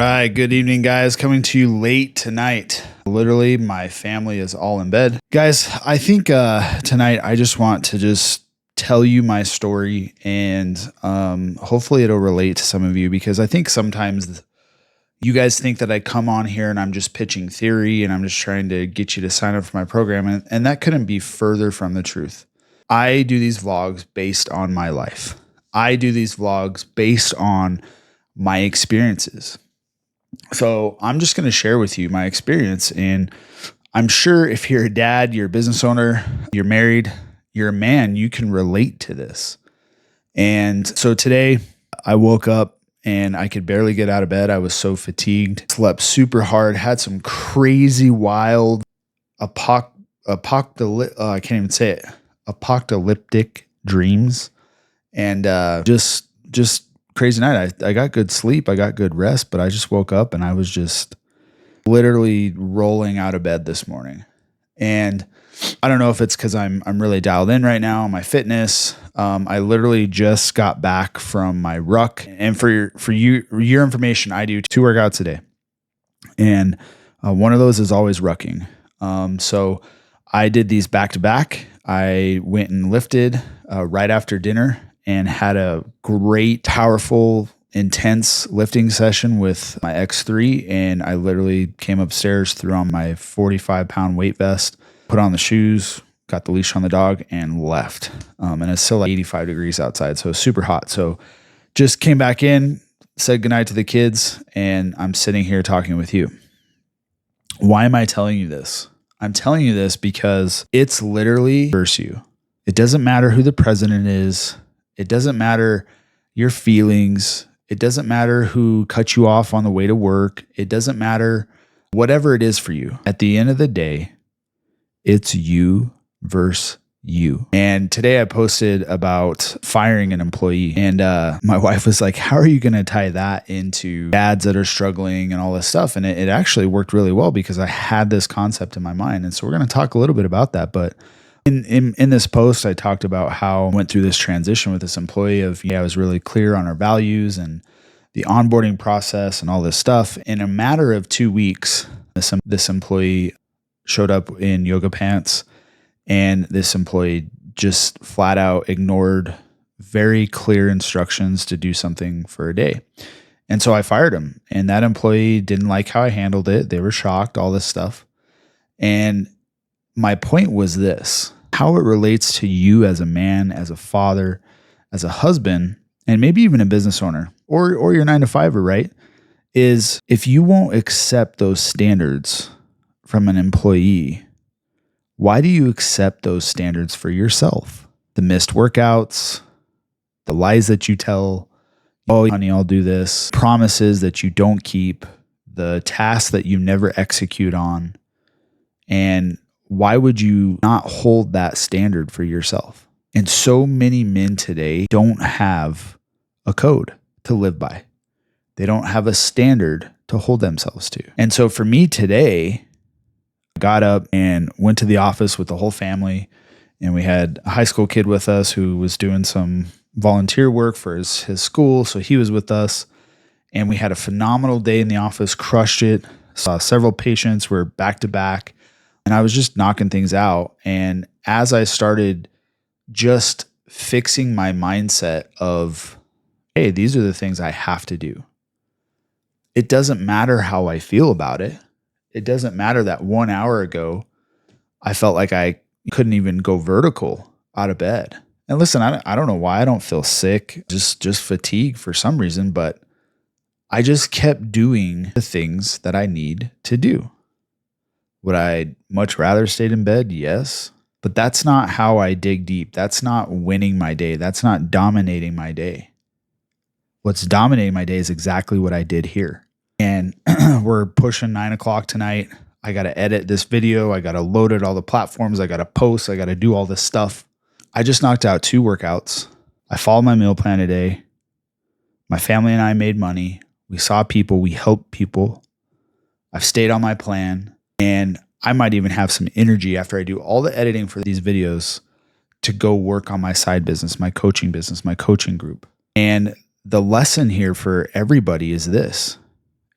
right, good evening, guys. Coming to you late tonight. Literally, my family is all in bed. Guys, I think tonight I just want to tell you my story, and hopefully it'll relate to some of you, because I think sometimes you guys think that I come on here and I'm just pitching theory and I'm just trying to get you to sign up for my program, and that couldn't be further from the truth. I do these vlogs based on my life. I do these vlogs based on my experiences. So I'm just going to share with you my experience. And I'm sure if you're a dad, you're a business owner, you're married, you're a man, you can relate to this. And so today I woke up and I could barely get out of bed. I was so fatigued, slept super hard, had some crazy, wild, I can't even say it, apocalyptic dreams. And just crazy night. I got good sleep. I got good rest, but I just woke up and I was just literally rolling out of bed this morning. And I don't know if it's because I'm really dialed in right now on my fitness. I literally just got back from my ruck. And for your information, I do 2 workouts a day. And one of those is always rucking. So I did these back to back. I went and lifted right after dinner and had a great, powerful, intense lifting session with my X3. And I literally came upstairs, threw on my 45-pound weight vest, put on the shoes, got the leash on the dog, and left. And it's still like 85 degrees outside, so super hot. So just came back in, said goodnight to the kids, and I'm sitting here talking with you. Why am I telling you this? I'm telling you this because it's literally versus you. It doesn't matter who the president is. It doesn't matter your feelings. It doesn't matter who cut you off on the way to work. It doesn't matter whatever it is for you. At the end of the day, it's you versus you. And today I posted about firing an employee, and my wife was like, how are you going to tie that into dads that are struggling and all this stuff? And it actually worked really well because I had this concept in my mind. And so we're going to talk a little bit about that. But in this post, I talked about how I went through this transition with this employee I was really clear on our values and the onboarding process and all this stuff. In a matter of 2 weeks, this employee showed up in yoga pants, and this employee just flat out ignored very clear instructions to do something for a day. And so I fired him, and that employee didn't like how I handled it. They were shocked, all this stuff. And my point was this: how it relates to you as a man, as a father, as a husband, and maybe even a business owner or your 9-to-5er, right? Is if you won't accept those standards from an employee, why do you accept those standards for yourself? The missed workouts, the lies that you tell, oh, honey, I'll do this, promises that you don't keep, the tasks that you never execute on. And why would you not hold that standard for yourself? And so many men today don't have a code to live by. They don't have a standard to hold themselves to. And so for me today, I got up and went to the office with the whole family. And we had a high school kid with us who was doing some volunteer work for his school. So he was with us. And we had a phenomenal day in the office, crushed it. Saw several patients, were back to back. And I was just knocking things out. And as I started just fixing my mindset of, hey, these are the things I have to do. It doesn't matter how I feel about it. It doesn't matter that 1 hour ago, I felt like I couldn't even go vertical out of bed. And listen, I don't know why I don't feel sick, just fatigue for some reason, but I just kept doing the things that I need to do. Would I much rather stayed in bed? Yes. But that's not how I dig deep. That's not winning my day. That's not dominating my day. What's dominating my day is exactly what I did here. And we're pushing 9 o'clock tonight. I got to edit this video. I got to load it all the platforms. I got to post. I got to do all this stuff. I just knocked out 2 workouts. I followed my meal plan today. My family and I made money. We saw people. We helped people. I've stayed on my plan. And I might even have some energy after I do all the editing for these videos to go work on my side business, my coaching group. And the lesson here for everybody is this: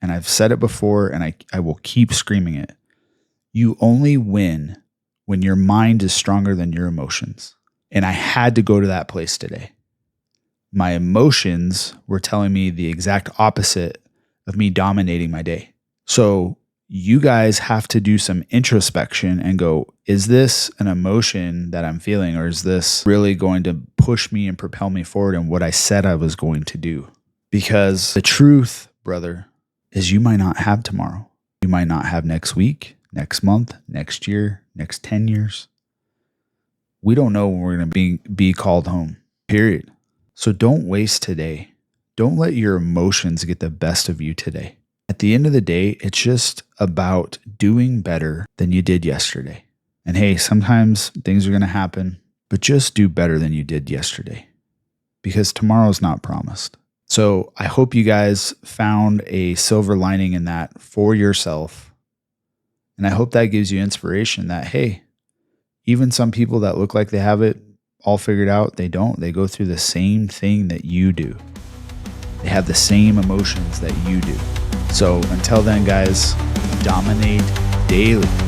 and I've said it before, and I will keep screaming it. You only win when your mind is stronger than your emotions. And I had to go to that place today. My emotions were telling me the exact opposite of me dominating my day. So you guys have to do some introspection and go, is this an emotion that I'm feeling, or is this really going to push me and propel me forward in what I said I was going to do? Because the truth, brother, is you might not have tomorrow. You might not have next week, next month, next year, next 10 years. We don't know when we're going to be called home, period. So don't waste today. Don't let your emotions get the best of you today. At the end of the day, it's just about doing better than you did yesterday. And hey, sometimes things are going to happen, but just do better than you did yesterday, because tomorrow's not promised. So I hope you guys found a silver lining in that for yourself. And I hope that gives you inspiration that, hey, even some people that look like they have it all figured out, they don't. They go through the same thing that you do. They have the same emotions that you do. So until then, guys, dominate daily.